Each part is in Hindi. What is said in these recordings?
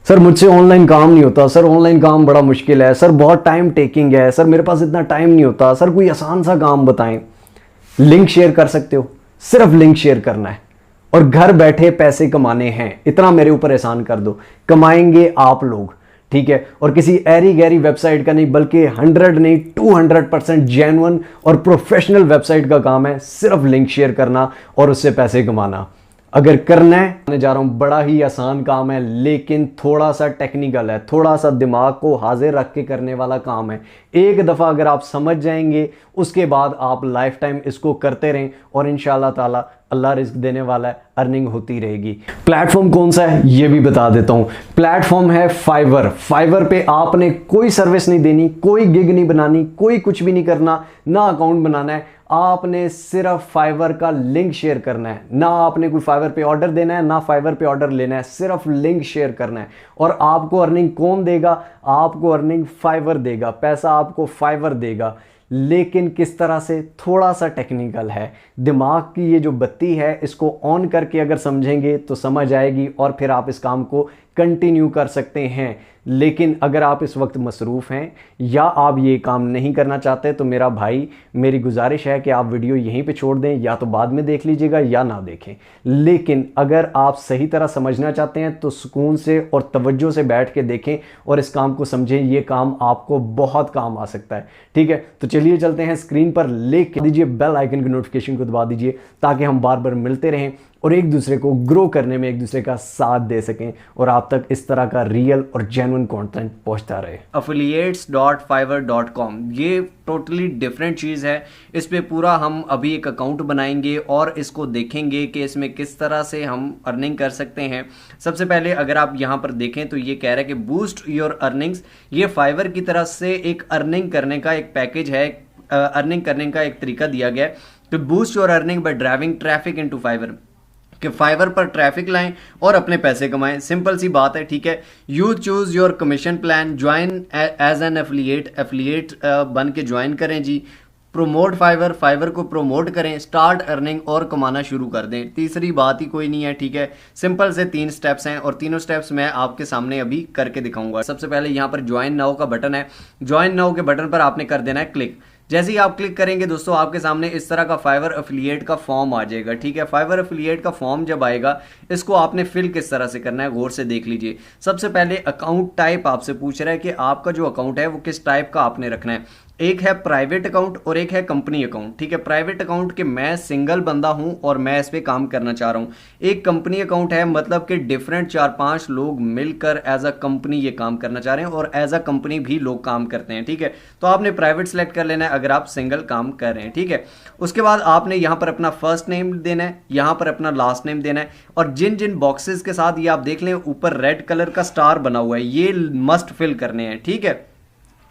सर मुझसे ऑनलाइन काम नहीं होता, सर ऑनलाइन काम बड़ा मुश्किल है, सर बहुत टाइम टेकिंग है, सर मेरे पास इतना टाइम नहीं होता, सर कोई आसान सा काम बताएं। लिंक शेयर कर सकते हो, सिर्फ लिंक शेयर करना है और घर बैठे पैसे कमाने हैं। इतना मेरे ऊपर एहसान कर दो, कमाएंगे आप लोग, ठीक है। और किसी ऐरी गैरी वेबसाइट का नहीं, बल्कि 100 नहीं 200% जेन्युइन और प्रोफेशनल वेबसाइट का काम है सिर्फ लिंक शेयर करना और उससे पैसे कमाना। अगर करना है, मैं जा रहा हूं, बड़ा ही आसान काम है लेकिन थोड़ा सा टेक्निकल है, थोड़ा सा दिमाग को हाजिर रख के करने वाला काम है। एक दफ़ा अगर आप समझ जाएंगे उसके बाद आप लाइफ टाइम इसको करते रहें और इंशाल्लाह ताला अल्लाह रिस्क देने वाला है, अर्निंग होती रहेगी। प्लेटफॉर्म कौन सा है ये भी बता देता हूं। प्लेटफॉर्म है फाइवर। फाइवर पे आपने कोई सर्विस नहीं देनी, कोई गिग नहीं बनानी, कोई कुछ भी नहीं करना, ना अकाउंट बनाना है। आपने सिर्फ फाइवर का लिंक शेयर करना है, ना आपने कोई फाइवर पे ऑर्डर देना है, ना फाइवर पे ऑर्डर लेना है, सिर्फ लिंक शेयर करना है। और आपको अर्निंग कौन देगा? आपको अर्निंग फाइवर देगा, पैसा आपको फाइवर देगा। लेकिन किस तरह से? थोड़ा सा टेक्निकल है। दिमाग की ये जो बत्ती है इसको ऑन करके अगर समझेंगे तो समझ आएगी और फिर आप इस काम को कंटिन्यू कर सकते हैं। लेकिन अगर आप इस वक्त मसरूफ़ हैं या आप ये काम नहीं करना चाहते तो मेरा भाई, मेरी गुजारिश है कि आप वीडियो यहीं पे छोड़ दें, या तो बाद में देख लीजिएगा या ना देखें। लेकिन अगर आप सही तरह समझना चाहते हैं तो सुकून से और तवज्जो से बैठ के देखें और इस काम को समझें। ये काम आपको बहुत काम आ सकता है, ठीक है। तो चलिए चलते हैं, स्क्रीन पर लेके दीजिए बेल आइकन की नोटिफिकेशन को दबा दीजिए ताकि हम बार बार मिलते रहें और एक दूसरे को ग्रो करने में एक दूसरे का साथ दे सकें और आप तक इस तरह का रियल और जेन्युइन कंटेंट पहुंचता रहे। affiliates.fiverr.com ये टोटली डिफरेंट चीज़ है। इस पे पूरा हम अभी एक अकाउंट बनाएंगे और इसको देखेंगे कि इसमें किस तरह से हम अर्निंग कर सकते हैं। सबसे पहले अगर आप यहाँ पर देखें तो ये कह रहा है कि बूस्ट योर अर्निंग्स। ये फाइवर की तरफ से एक अर्निंग करने का एक पैकेज है, अर्निंग करने का एक तरीका दिया गया है कि boost your earning by driving traffic into Fiverr, कि फाइवर पर ट्रैफिक लाएं और अपने पैसे कमाएं। सिंपल सी बात है, ठीक है। You choose your commission plan, join as an affiliate बन के ज्वाइन करें जी। प्रोमोट फाइवर, फाइवर को प्रोमोट करें, स्टार्ट अर्निंग और कमाना शुरू कर दें। तीसरी बात ही कोई नहीं है, ठीक है। सिंपल से 3 स्टेप्स हैं और तीनों स्टेप्स मैं आपके सामने अभी करके दिखाऊंगा। सबसे पहले यहाँ पर ज्वाइन नाउ का बटन है। ज्वाइन नाउ के बटन पर आपने कर देना है क्लिक। जैसे ही आप क्लिक करेंगे दोस्तों, आपके सामने इस तरह का फाइवर एफिलिएट का फॉर्म आ जाएगा, ठीक है। फाइवर एफिलिएट का फॉर्म जब आएगा, इसको आपने फिल किस तरह से करना है गौर से देख लीजिए। सबसे पहले अकाउंट टाइप आपसे पूछ रहा है कि आपका जो अकाउंट है वो किस टाइप का आपने रखना है। एक है प्राइवेट अकाउंट और एक है कंपनी अकाउंट, ठीक है। प्राइवेट अकाउंट के मैं सिंगल बंदा हूं और मैं इस पे काम करना चाह रहा हूं। एक कंपनी अकाउंट है, मतलब कि डिफरेंट 4-5 लोग मिलकर एज अ कंपनी ये काम करना चाह रहे हैं और एज अ कंपनी भी लोग काम करते हैं, ठीक है। तो आपने प्राइवेट सेलेक्ट कर लेना है अगर आप सिंगल काम कर रहे हैं, ठीक है। उसके बाद आपने यहां पर अपना फर्स्ट नेम देना है, यहां पर अपना लास्ट नेम देना है और जिन जिन बॉक्सेस के साथ ये आप देख लें ऊपर रेड कलर का स्टार बना हुआ है, ये मस्ट फिल करने हैं, ठीक है।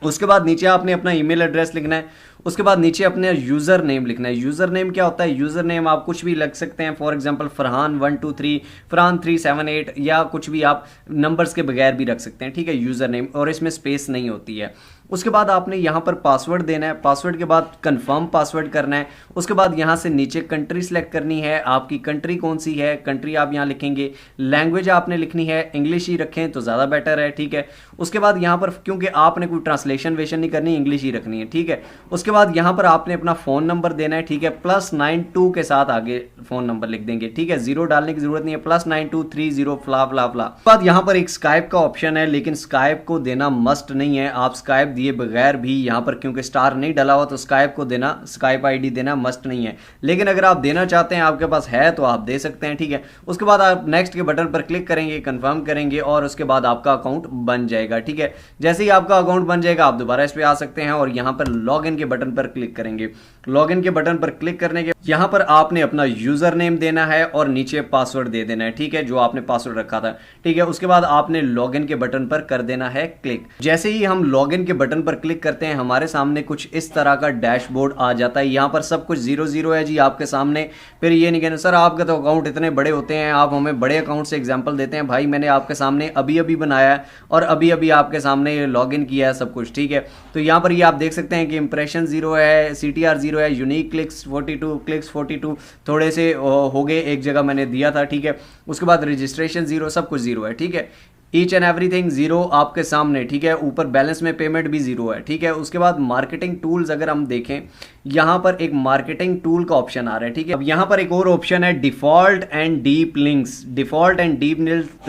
उसके बाद नीचे आपने अपना ईमेल एड्रेस लिखना है। उसके बाद नीचे अपने यूज़र नेम लिखना है। यूज़र नेम क्या होता है? यूज़र नेम आप कुछ भी लग सकते हैं, फॉर एग्जांपल फरहान 123, फरहान 378 या कुछ भी आप नंबर्स के बगैर भी रख सकते हैं, ठीक है, यूज़र नेम, और इसमें स्पेस नहीं होती है। उसके बाद आपने यहाँ पर पासवर्ड देना है। पासवर्ड के बाद कंफर्म पासवर्ड करना है। उसके बाद यहाँ से नीचे कंट्री सेलेक्ट करनी है, आपकी कंट्री कौन सी है, कंट्री आप यहाँ लिखेंगे। लैंग्वेज आपने लिखनी है, इंग्लिश ही रखें तो ज़्यादा बेटर है, ठीक है। उसके बाद यहाँ पर क्योंकि आपने कोई ट्रांसलेशन वेशन नहीं करनी, इंग्लिश ही रखनी है, ठीक है। उसके बाद यहाँ पर आपने अपना फ़ोन नंबर देना है, ठीक है। +92 के साथ आगे फ़ोन नंबर लिख देंगे, ठीक है। 0 डालने की ज़रूरत नहीं है, +9230 फ्ला फ्ला फ्ला। बाद यहाँ पर एक स्काइप का ऑप्शन है, लेकिन स्काइप को देना मस्ट नहीं है। आप स्काइप दिए बगैर भी यहाँ पर, क्योंकि स्टार नहीं डला हुआ, तो स्काइप को देना, स्काइप आईडी देना मस्ट नहीं है। लेकिन अगर आप देना चाहते हैं, आपके पास है, तो आप दे सकते हैं, ठीक है। उसके बाद आप नेक्स्ट के बटन पर क्लिक करेंगे, कंफर्म करेंगे और उसके बाद आपका अकाउंट बन जाएगा, ठीक है। जैसे ही आपका अकाउंट बन जाएगा, आप दोबारा इस पे आ सकते हैं और यहाँ पर लॉग इन के बटन पर क्लिक करेंगे। लॉग इन के बटन पर क्लिक करने के यहाँ पर आपने अपना यूजर नेम देना है और नीचे पासवर्ड दे देना है, ठीक है, जो आपने पासवर्ड रखा था, ठीक है। उसके बाद आपने लॉग इन के बटन पर कर देना है क्लिक। जैसे ही हम लॉग इन के बटन पर क्लिक करते हैं, हमारे सामने कुछ इस तरह का डैशबोर्ड आ जाता है। यहाँ पर सब कुछ 0-0 है जी आपके सामने। फिर ये नहीं कहना सर आपके तो अकाउंट इतने बड़े होते हैं, आप हमें बड़े अकाउंट से एग्जांपल देते हैं। भाई मैंने आपके सामने अभी अभी बनाया है और अभी अभी आपके सामने लॉग इन किया है सब कुछ, ठीक है। तो यहाँ पर ये आप देख सकते हैं कि इंप्रेशन 0 है, CTR 0 है, यूनिक क्लिक्स 42 थोड़े से हो गए, एक जगह मैंने दिया था, ठीक है। उसके बाद रजिस्ट्रेशन 0, सब कुछ 0 है, ठीक है। ईच एंड एवरीथिंग जीरो आपके सामने, ठीक है। ऊपर बैलेंस में पेमेंट भी जीरो है, ठीक है। उसके बाद मार्केटिंग टूल्स अगर हम देखें, यहां पर एक मार्केटिंग टूल का ऑप्शन आ रहा है, ठीक है। अब यहां पर एक और ऑप्शन है default and deep links. Default and deep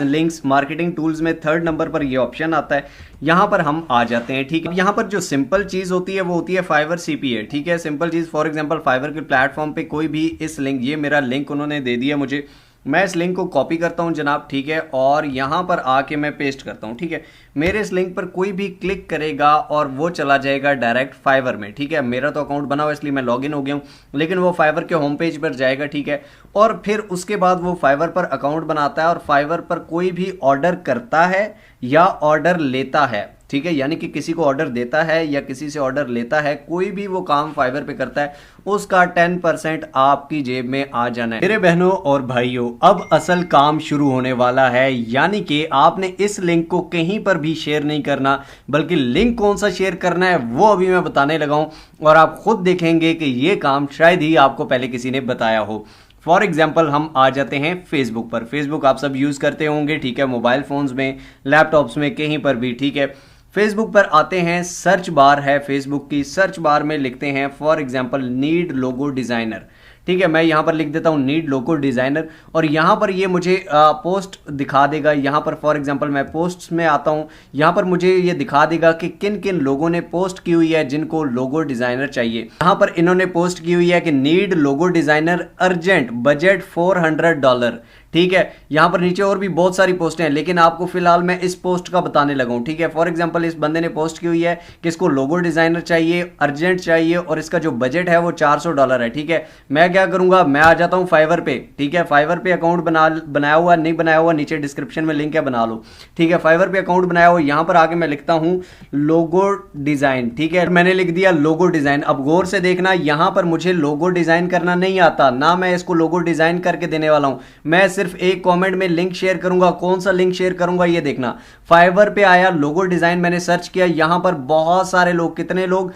links marketing tools में 3rd नंबर पर यह ऑप्शन आता है। यहां पर हम आ जाते हैं, ठीक है। अब यहां पर जो सिंपल चीज होती है वो होती है फाइवर सीपीए, ठीक है। सिंपल चीज, फॉर एग्जांपल फाइवर के प्लेटफॉर्म पे कोई भी इस लिंक, ये मेरा लिंक उन्होंने दे दिया मुझे, मैं इस लिंक को कॉपी करता हूं जनाब, ठीक है, और यहां पर आके मैं पेस्ट करता हूं, ठीक है। मेरे इस लिंक पर कोई भी क्लिक करेगा और वो चला जाएगा डायरेक्ट फाइवर में, ठीक है। मेरा तो अकाउंट बना हुआ इसलिए मैं लॉगिन हो गया हूं, लेकिन वो फाइवर के होम पेज पर जाएगा, ठीक है। और फिर उसके बाद वो फाइवर पर अकाउंट बनाता है और फाइवर पर कोई भी ऑर्डर करता है या ऑर्डर लेता है, ठीक है। यानी कि किसी को ऑर्डर देता है या किसी से ऑर्डर लेता है, कोई भी वो काम फाइवर पे करता है, उसका 10% आपकी जेब में आ जाना है। मेरे बहनों और भाइयों, अब असल काम शुरू होने वाला है। यानी कि आपने इस लिंक को कहीं पर भी शेयर नहीं करना, बल्कि लिंक कौन सा शेयर करना है वो अभी मैं बताने लगा हूं और आप खुद देखेंगे कि ये काम शायद ही आपको पहले किसी ने बताया हो। फॉर एग्जाम्पल हम आ जाते हैं फेसबुक पर। फेसबुक आप सब यूज करते होंगे, ठीक है, मोबाइल फोन्स में, लैपटॉप्स में, कहीं पर भी, ठीक है। फेसबुक पर आते हैं, सर्च बार है फेसबुक की, सर्च बार में लिखते हैं for example need logo designer, ठीक है। मैं यहां पर लिख देता हूं नीड लोगो डिजाइनर और यहां पर ये मुझे पोस्ट दिखा देगा। यहां पर फॉर एग्जांपल मैं पोस्ट्स में आता हूं, यहां पर मुझे ये दिखा देगा कि किन किन लोगों ने पोस्ट की हुई है जिनको लोगो डिजाइनर चाहिए। यहां पर इन्होंने पोस्ट की हुई है कि need logo designer urgent, budget $400, ठीक है। यहां पर नीचे और भी बहुत सारी पोस्टें हैं, लेकिन आपको फिलहाल मैं इस पोस्ट का बताने लगा हूं, ठीक है। फॉर एग्जांपल इस बंदे ने पोस्ट की हुई है कि इसको लोगो डिजाइनर चाहिए, अर्जेंट चाहिए और इसका जो बजट है वो $400 है, ठीक है। मैं क्या करूंगा, मैं आ जाता हूं फाइवर पे, ठीक है। फाइवर पे अकाउंट बनाया हुआ, नहीं बनाया हुआ, नीचे डिस्क्रिप्शन में लिंक है, बना लो, ठीक है। फाइवर पे अकाउंट बनाया हुआ, यहां पर आके मैं लिखता हूं लोगो डिजाइन, ठीक है। मैंने लिख दिया लोगो डिजाइन। अब गौर से देखना, यहां पर मुझे लोगो डिजाइन करना नहीं आता, ना मैं इसको लोगो डिजाइन करके देने वाला हूं। मैं सिर्फ एक कमेंट में लिंक शेयर करूंगा। कौन सा लिंक शेयर करूंगा ये देखना। फाइवर पे आया, लोगो डिजाइन मैंने सर्च किया, यहां पर बहुत सारे लोग, कितने लोग,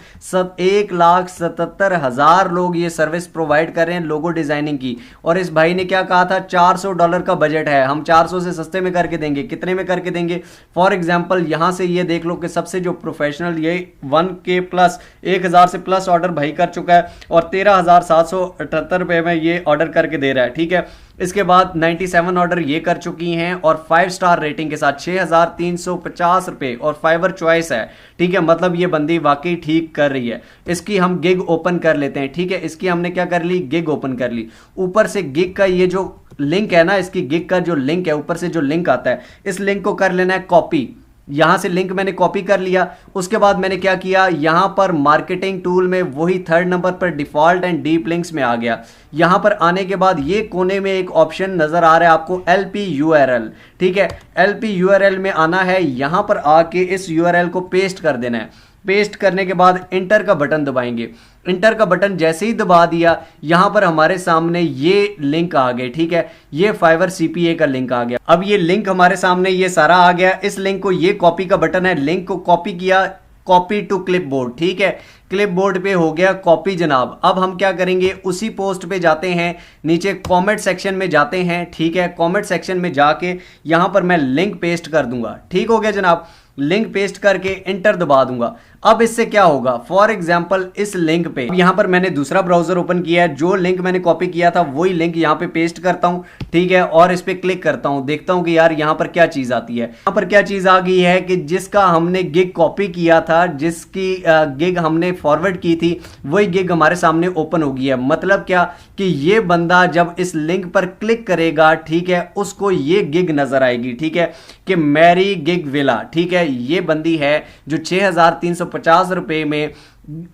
1,77,000 लोग ये सर्विस प्रोवाइड कर रहे हैं लोगो डिजाइनिंग की। और इस भाई ने क्या कहा था, $400 का बजट है, हम 400 से सस्ते में करके देंगे। कितने में करके देंगे? फॉर एग्जांपल यहां से ये देख लो कि सबसे जो प्रोफेशनल, ये 1K प्लस 1000 से प्लस ऑर्डर भाई कर चुका है और 13,778 रुपए में ये ऑर्डर करके दे रहा है, ठीक है। इसके बाद 97 ऑर्डर ये कर चुकी हैं और 5 स्टार रेटिंग के साथ 6,350 रुपए और फाइवर चॉइस है, ठीक है। मतलब ये बंदी वाकई ठीक कर रही है। इसकी हम गिग ओपन कर लेते हैं, ठीक है। इसकी हमने क्या कर ली, गिग ओपन कर ली। ऊपर से गिग का ये जो लिंक है ना, इसकी गिग का जो लिंक है, ऊपर से जो लिंक आता है, इस लिंक को कर लेना है कॉपी। यहां से लिंक मैंने कॉपी कर लिया। उसके बाद मैंने क्या किया, यहां पर मार्केटिंग टूल में वही 3rd नंबर पर डिफॉल्ट एंड डीप लिंक्स में आ गया। यहां पर आने के बाद ये कोने में एक ऑप्शन नजर आ रहा है आपको, LP URL, ठीक है। LP URL में आना है, यहां पर आके इस URL को पेस्ट कर देना है। पेस्ट करने के बाद इंटर का बटन दबाएंगे। इंटर का बटन जैसे ही दबा दिया, यहां पर हमारे सामने ये लिंक आ गए, ठीक है। ये फाइवर CPA का लिंक आ गया। अब ये लिंक हमारे सामने ये सारा आ गया। इस लिंक को, ये कॉपी का बटन है, लिंक को कॉपी किया, कॉपी टू क्लिपबोर्ड, ठीक है। क्लिपबोर्ड पे हो गया कॉपी जनाब। अब हम क्या करेंगे, उसी पोस्ट पे जाते हैं, नीचे कमेंट सेक्शन में जाते हैं, ठीक है। कमेंट सेक्शन में जाके यहां पर मैं लिंक पेस्ट कर दूंगा, ठीक हो गया जनाब। लिंक पेस्ट करके इंटर दबा दूंगा। अब इससे क्या होगा, फॉर एग्जांपल इस लिंक पे, यहां पर मैंने दूसरा ब्राउजर ओपन किया है, जो लिंक मैंने कॉपी किया था वही लिंक यहां पे पेस्ट करता हूं, ठीक है। और इस पे क्लिक करता हूं, देखता हूं कि यार यहां पर क्या चीज आती है। यहां पर क्या चीज आ गई है कि जिसका हमने गिग कॉपी किया था, जिसकी गिग हमने फॉरवर्ड की थी, वही गिग हमारे सामने ओपन हो गई है। मतलब क्या कि ये बंदा जब इस लिंक पर क्लिक करेगा, ठीक है, उसको ये गिग नजर आएगी, ठीक है, कि मैरी गिग विला, ठीक है। ये बंदी है जो 6,350 रुपए में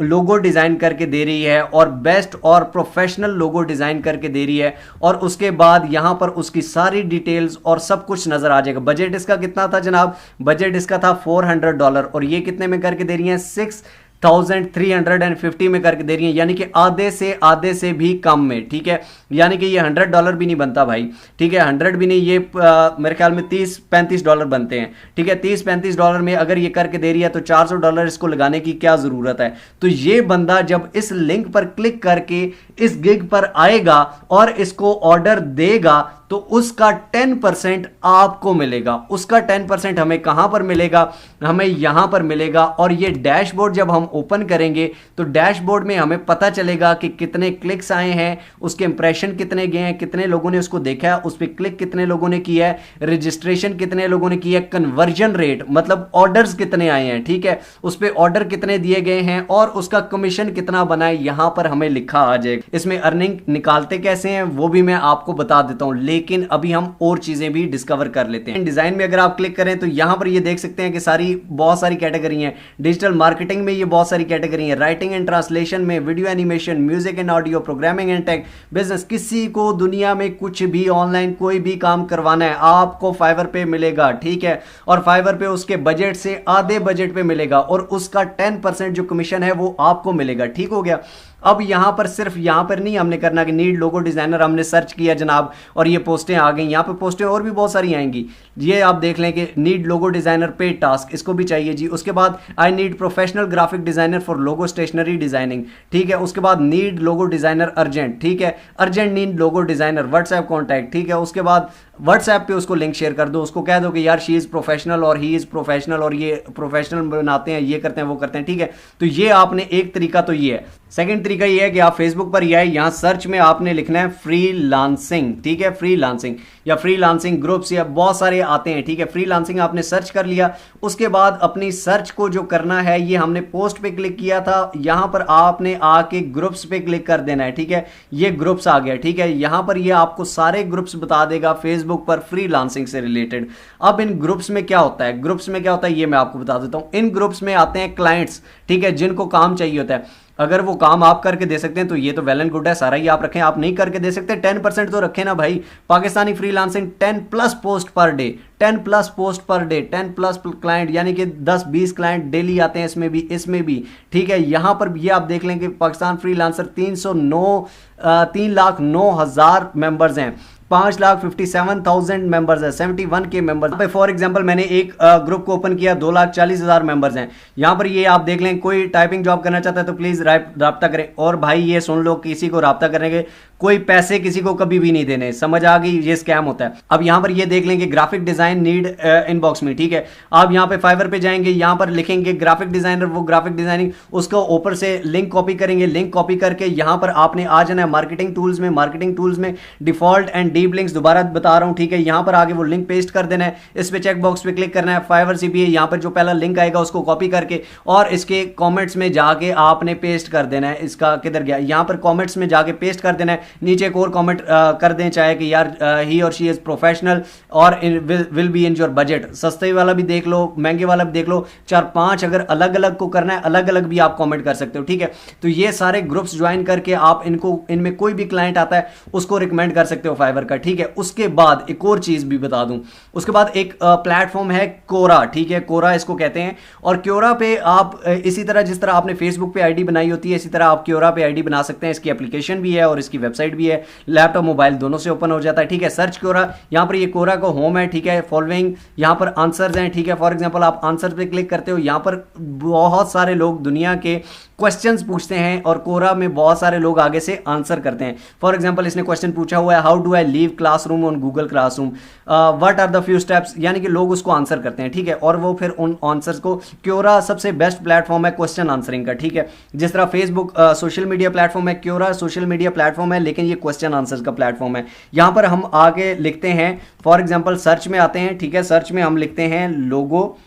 लोगो डिजाइन करके दे रही है और बेस्ट और प्रोफेशनल लोगो डिजाइन करके दे रही है। और उसके बाद यहां पर उसकी सारी डिटेल्स और सब कुछ नजर आ जाएगा। बजट इसका कितना था जनाब, बजट इसका था $400 और ये कितने में करके दे रही है, 6,350 में करके दे रही है, यानी कि आधे से भी कम में, ठीक है। यानी कि ये $100 भी नहीं बनता भाई, ठीक है। 100 भी नहीं, ये मेरे ख्याल में $30-35 बनते हैं, ठीक है। $30-35 में अगर ये करके दे रही है तो $400 इसको लगाने की क्या जरूरत है। तो ये बंदा जब इस लिंक पर क्लिक करके इस गिग पर आएगा और इसको ऑर्डर देगा, तो उसका 10% आपको मिलेगा। उसका 10% हमें कहां पर मिलेगा, हमें यहां पर मिलेगा। और ये डैशबोर्ड जब हम ओपन करेंगे तो डैशबोर्ड में हमें पता चलेगा कि कितने क्लिक्स आए हैं, उसके इंप्रेशन कितने गए हैं, कितने लोगों ने उसको देखा है, उस पर क्लिक कितने लोगों ने किया है, रजिस्ट्रेशन कितने लोगों ने किया है, कन्वर्जन रेट मतलब ऑर्डर्स कितने आए हैं, ठीक है, उस पर ऑर्डर कितने दिए गए हैं और उसका कमीशन कितना बना है, यहां पर हमें लिखा आ जाएगा। इसमें अर्निंग निकालते कैसे हैं वो भी मैं आपको बता देता हूं, लेकिन अभी हम और चीजें भी डिस्कवर कर लेते हैं। डिजाइन में अगर आप क्लिक करें तो यहां पर ये देख सकते हैं कि बहुत सारी कैटेगरी हैं। डिजिटल मार्केटिंग में ये बहुत सारी कैटेगरी हैं, राइटिंग एंड ट्रांसलेशन में, video animation, music and audio, programming and tech, business. किसी को दुनिया में कुछ भी ऑनलाइन कोई भी काम करवाना है आपको फाइवर पे मिलेगा, ठीक है, और फाइवर पे उसके बजट से आधे बजट पे मिलेगा और उसका 10% जो कमीशन है वो आपको मिलेगा। ठीक हो गया। अब यहां पर सिर्फ यहां पर नहीं हमने करना कि नीड लोगो डिजाइनर हमने सर्च किया जनाब और ये पोस्टें आ गई। यहां पे पोस्टें और भी बहुत सारी आएंगी, ये आप देख लें कि need logo designer paid task, इसको भी चाहिए जी। उसके बाद I need professional graphic designer for logo stationery designing, ठीक है। उसके बाद नीड लोगो डिजाइनर अर्जेंट, ठीक है, urgent need logo designer, WhatsApp contact, ठीक है। उसके बाद व्हाट्सएप पे उसको लिंक शेयर कर दो, उसको कह दो कि यार शी इज प्रोफेशनल और ही इज प्रोफेशनल और ये प्रोफेशनल बनाते हैं, ये करते हैं, वो करते हैं, ठीक है। तो ये आपने एक तरीका तो ये है। सेकंड तरीका ये है कि आप फेसबुक पर या यहां सर्च में आपने लिखना है फ्रीलांसिंग, ठीक है, फ्रीलांसिंग या फ्रीलांसिंग ग्रुप्स या बहुत सारे आते हैं, ठीक है। फ्रीलांसिंग आपने सर्च कर लिया, उसके बाद अपनी सर्च को जो करना है ये हमने पोस्ट पे क्लिक किया था, यहां पर आपने आके ग्रुप्स पे क्लिक कर देना है, ठीक है। ये ग्रुप्स आ गया, ठीक है। यहां पर ये आपको सारे ग्रुप्स बता देगा फेसबुक पर फ्रीलांसिंग से रिलेटेड। अब इन ग्रुप्स में क्या होता है, ग्रुप्स में क्या होता है ये मैं आपको बता देता हूं। इन ग्रुप्स में आते हैं क्लाइंट्स, ठीक है, जिनको काम चाहिए होता है। अगर वो काम आप करके दे सकते हैं तो ये तो वेल एंड गुड है, सारा ही आप रखें। आप नहीं करके दे सकते 10% तो रखें ना भाई। Pakistani freelancing 10+ post per day, 10+ post per day, 10+ client, यानी कि 10-20 क्लाइंट डेली आते हैं इसमें भी, ठीक है। यहां पर ये आप देख लें कि पाकिस्तान फ्रीलांसर 3,09,000 मेंबर्स हैं, 5,57,000 मेंबर्स है, 71 के मेंबर्स। फॉर एग्जांपल मैंने एक ग्रुप को ओपन किया, 2,40,000 मेंबर्स हैं। यहां पर ये आप देख लें, कोई टाइपिंग जॉब करना चाहता है तो प्लीज राब्ता करें। और भाई ये सुन लो, किसी को राब्ता करने के कोई पैसे किसी को कभी भी नहीं देने, समझ आ गई, ये स्कैम होता है। अब यहां पर ये देख लेंगे ग्राफिक डिजाइन नीड इनबॉक्स में, ठीक है। आप यहां पे फाइवर पे जाएंगे, यहां पर लिखेंगे ग्राफिक डिजाइनर, वो ग्राफिक डिजाइनिंग, उसको ऊपर से लिंक कॉपी करेंगे, लिंक कॉपी करके यहां पर आपने आ जाना है मार्केटिंग टूल्स में। मार्केटिंग टूल्स में डिफॉल्ट एंड डीप लिंक्स, दोबारा बता रहा हूं, ठीक है। यहां पर आगे वो लिंक पेस्ट कर देना है, इस पे चेक बॉक्स पे क्लिक करना है, फाइवर सीपीए, यहां पर जो पहला लिंक आएगा उसको कॉपी करके और इसके कमेंट्स में जाके आपने पेस्ट कर देना है। इसका किधर गया, यहां पर कमेंट्स में जाके पेस्ट कर देना है। नीचे एक और कमेंट कर दें चाहे कि यार ही और शी इज प्रोफेशनल और will be in your budget. सस्ते वाला भी देख लो, महंगे वाला भी देख लो, 4-5 अगर अलग अलग को करना है अलग अलग भी आप कमेंट कर सकते हो, ठीक है। तो ये सारे ग्रुप्स ज्वाइन करके आप इनमें कोई भी क्लाइंट आता है उसको रिकमेंड कर सकते हो फाइवर का, ठीक है। उसके बाद एक और चीज भी बता दूं, उसके बाद एक प्लेटफॉर्म है कोरा, ठीक है, कोरा इसको कहते हैं। और क्योरा पे आप इसी तरह जिस तरह आपने फेसबुक पे आईडी बनाई होती है इसी तरह आप क्योरा पे आईडी बना सकते हैं। इसकी एप्लीकेशन भी है और इसकी वेबसाइट भी है, लैपटॉप मोबाइल दोनों से ओपन हो जाता है, ठीक है। सर्च क्योरा, यहां पर ये कोरा का होम है, ठीक है। फॉलोइंग यहां पर आंसर्स हैं, ठीक है। फॉर एग्जांपल आप आंसर पे क्लिक करते हो, यहां पर बहुत सारे लोग दुनिया के क्वेश्चंस पूछते हैं और कोरा में बहुत सारे लोग आगे से आंसर करते हैं। फॉर एग्जांपल इसने क्वेश्चन पूछा हुआ है, how do I leave classroom on Google Classroom, what are the few steps, यानी कि लोग उसको आंसर करते हैं, ठीक है। और वो फिर उन आंसर्स को, क्योरा सबसे बेस्ट प्लेटफॉर्म है क्वेश्चन आंसरिंग का, ठीक है। जिस तरह फेसबुक सोशल मीडिया प्लेटफॉर्म है, क्योरा सोशल मीडिया प्लेटफॉर्म है, लेकिन ये क्वेश्चन आंसर्स का प्लेटफॉर्म है। यहां पर हम आगे लिखते हैं, फॉर एग्जांपल सर्च में आते हैं, ठीक है। सर्च में हम लिखते हैं लोगो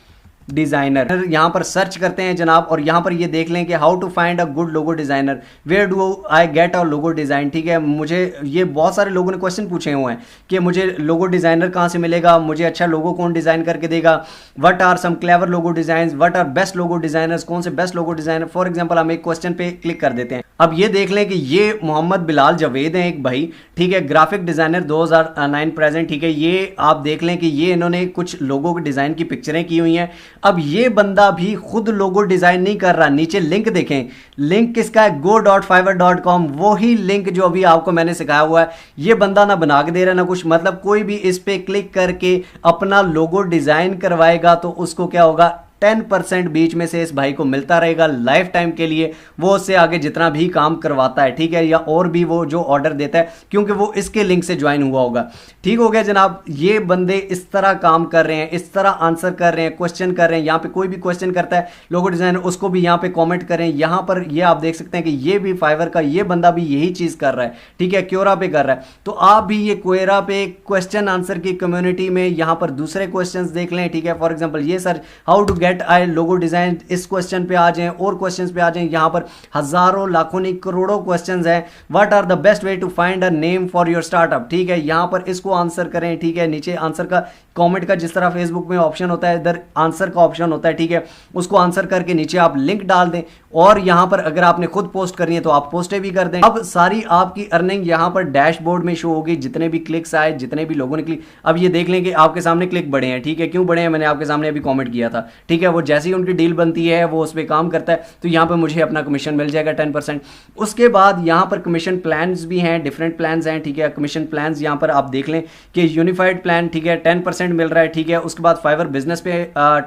डिजाइनर, यहां पर सर्च करते हैं जनाब, और यहां पर ये देख लें कि how to find a good logo designer, where do I get a logo design, ठीक है। मुझे ये बहुत सारे लोगों ने क्वेश्चन पूछे हुए हैं कि मुझे लोगो डिजाइनर कहां से मिलेगा, मुझे अच्छा लोगो कौन डिजाइन करके देगा, what are some clever logo design, what are best logo designers, कौन से best logo designer. For example हम एक क्वेश्चन पे क्लिक कर देते हैं। अब ये देख लें कि ये मोहम्मद बिलाल जवेद हैं एक भाई, ठीक है, ग्राफिक डिजाइनर 2009 प्रेजेंट, ठीक है। ये आप देख लें कि ये इन्होंने कुछ लोगों के डिजाइन की पिक्चरें की हुई हैं। अब ये बंदा भी खुद लोगो डिजाइन नहीं कर रहा, नीचे लिंक देखें, लिंक किसका है, go.fiverr.com, वही लिंक जो अभी आपको मैंने सिखाया हुआ है। ये बंदा ना बना के दे रहा ना कुछ, मतलब कोई भी इस पे क्लिक करके अपना लोगो डिजाइन करवाएगा तो उसको क्या होगा, 10% बीच में से इस भाई को मिलता रहेगा लाइफ टाइम के लिए। वो उससे आगे जितना भी काम करवाता है, ठीक है, या और भी वो जो ऑर्डर देता है, क्योंकि वो इसके लिंक से ज्वाइन हुआ होगा। ठीक हो गया जनाब। ये बंदे इस तरह काम कर रहे हैं, इस तरह आंसर कर रहे हैं, क्वेश्चन कर रहे हैं। यहाँ पे कोई भी क्वेश्चन करता है लोगो डिजाइनर, उसको भी यहाँ पे कॉमेंट करें। यहाँ पर ये आप देख सकते हैं कि ये भी फाइवर का ये बंदा भी यही चीज कर रहा है, ठीक है, क्योरा पे कर रहा है। तो आप भी ये क्वेरा पे क्वेश्चन आंसर की कम्युनिटी में यहाँ पर दूसरे क्वेश्चंस देख लें, ठीक है। फॉर एग्जांपल ये sir how to get I logo design, इस क्वेश्चन पे आ जाएं और क्वेश्चंस पे आ जाएं। यहाँ पर हजारों लाखों नहीं करोड़ों क्वेश्चंस हैं। What are the best way to find a name for your startup, ठीक है, यहाँ पर इसको आंसर करें, ठीक है। नीचे आंसर का कमेंट का जिस तरह फेसबुक में ऑप्शन होता है, इधर आंसर का ऑप्शन होता है, ठीक है। उसको आंसर करके नीचे आप लिंक डाल दें और यहां पर अगर आपने खुद पोस्ट करनी है तो आप पोस्टें भी कर दें। अब सारी आपकी अर्निंग यहां पर डैशबोर्ड में शो होगी, जितने भी क्लिक्स आए, जितने भी लोगों ने क्लिक। अब ये देख लें कि आपके सामने क्लिक बढ़े हैं, ठीक है। क्यों बढ़े हैं, मैंने आपके सामने अभी कमेंट किया था, ठीक है। वो जैसे ही उनकी डील बनती है वो उस पर काम करता है तो यहां पर मुझे अपना कमीशन मिल जाएगा 10%। उसके बाद यहां पर कमीशन प्लान्स भी हैं, डिफरेंट प्लान्स हैं, ठीक है। कमीशन प्लान्स यहां पर आप देख लें कि यूनिफाइड प्लान, ठीक है, 10% मिल रहा है, ठीक है। उसके बाद फाइवर बिजनेस पे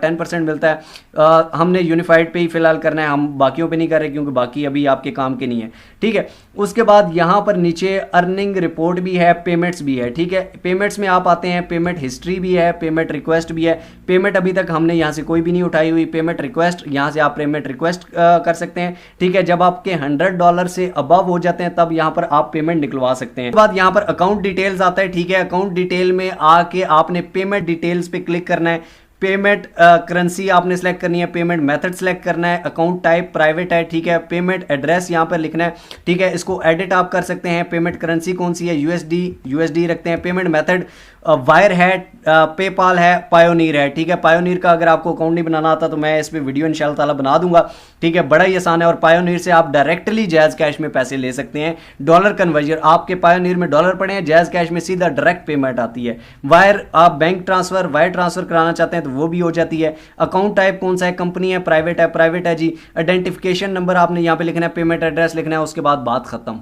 10% मिलता है। हमने यूनिफाइड पे ही फिलहाल करना है, हम बाकियों पे नहीं कर रहे क्योंकि बाकी अभी आपके काम के नहीं है, ठीक है। उसके बाद यहां पर नीचे अर्निंग रिपोर्ट भी है, पेमेंट्स भी है, ठीक है। पेमेंट्स में आप आते हैं, पेमेंट हिस्ट्री भी है, पेमेंट रिक्वेस्ट भी है। पेमेंट अभी तक हमने यहां से कोई भी नहीं उठाई हुई। पेमेंट रिक्वेस्ट, यहां से आप पेमेंट रिक्वेस्ट कर सकते हैं, ठीक है। जब आपके $100 से अबव हो जाते हैं तब यहां पर आप पेमेंट निकलवा सकते हैं। उसके बाद यहां पर अकाउंट डिटेल्स आता है, ठीक है। अकाउंट डिटेल में आके आपने पेमेंट डिटेल्स पे क्लिक करना है। पेमेंट करेंसी आपने सेलेक्ट करनी है, पेमेंट मेथड सेलेक्ट करना है, अकाउंट टाइप प्राइवेट है, ठीक है। पेमेंट एड्रेस यहां पर लिखना है, ठीक है। इसको एडिट आप कर सकते हैं। पेमेंट करेंसी कौन सी है, यूएसडी रखते हैं। पेमेंट मेथड वायर है, पेपाल है, पायोनीर है, ठीक है। पायोनीर का अगर आपको अकाउंट नहीं बनाना आता तो मैं इस पे वीडियो इंशाल्लाह ताला बना दूंगा, ठीक है। बड़ा ही आसान है और पायोनीर से आप डायरेक्टली जायज कैश में पैसे ले सकते हैं। डॉलर कन्वर्जन, आपके पायोनीर में डॉलर पड़े हैं, जायज कैश में सीधा डायरेक्ट पेमेंट आती है। वायर, आप बैंक ट्रांसफर, वायर ट्रांसफर कराना चाहते हैं तो वो भी हो जाती है। अकाउंट टाइप कौन सा है, कंपनी है, प्राइवेट है जी। आइडेंटिफिकेशन नंबर आपने यहाँ पे लिखना है, पेमेंट एड्रेस लिखना है, उसके बाद बात खत्म,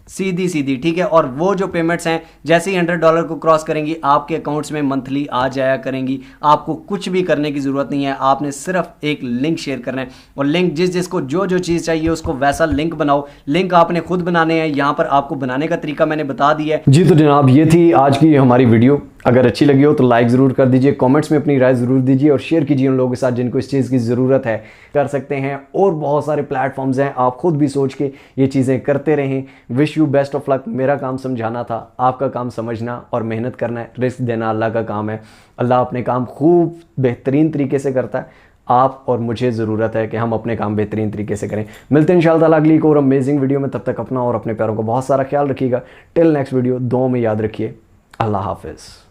सीधी, ठीक है। और वो जो पेमेंट्स हैं जैसे ही $100 को क्रॉस करेंगी आपके अकाउंट्स में मंथली आ जाया करेंगी। आपको कुछ भी करने की जरूरत नहीं है, आपने सिर्फ एक लिंक शेयर करना है और लिंक जिसको जो चीज़ चाहिए उसको वैसा लिंक बनाओ। लिंक आपने खुद बनाने हैं, यहाँ पर आपको बनाने का तरीका मैंने बता दिया है जी। तो जनाब ये थी आज की हमारी वीडियो। अगर अच्छी लगी हो तो लाइक ज़रूर कर दीजिए, कमेंट्स में अपनी राय ज़रूर दीजिए और शेयर कीजिए उन लोगों के साथ जिनको इस चीज़ की ज़रूरत है। कर सकते हैं और बहुत सारे प्लेटफॉर्म्स हैं, आप खुद भी सोच के ये चीज़ें करते रहें। Wish you best of luck. मेरा काम समझाना था, आपका काम समझना और मेहनत करना है। रिस्क देना अल्लाह का काम है। अल्लाह अपने काम खूब बेहतरीन तरीके से करता है। आप और मुझे ज़रूरत है कि हम अपने काम बेहतरीन तरीके से करें। मिलते हैं इंशाअल्लाह ताला अगली एक और अमेजिंग वीडियो में। तब तक अपना और अपने प्यारों का बहुत सारा ख्याल रखिएगा। टिल नेक्स्ट वीडियो, दुआ में याद रखिए। अल्लाह हाफिज़।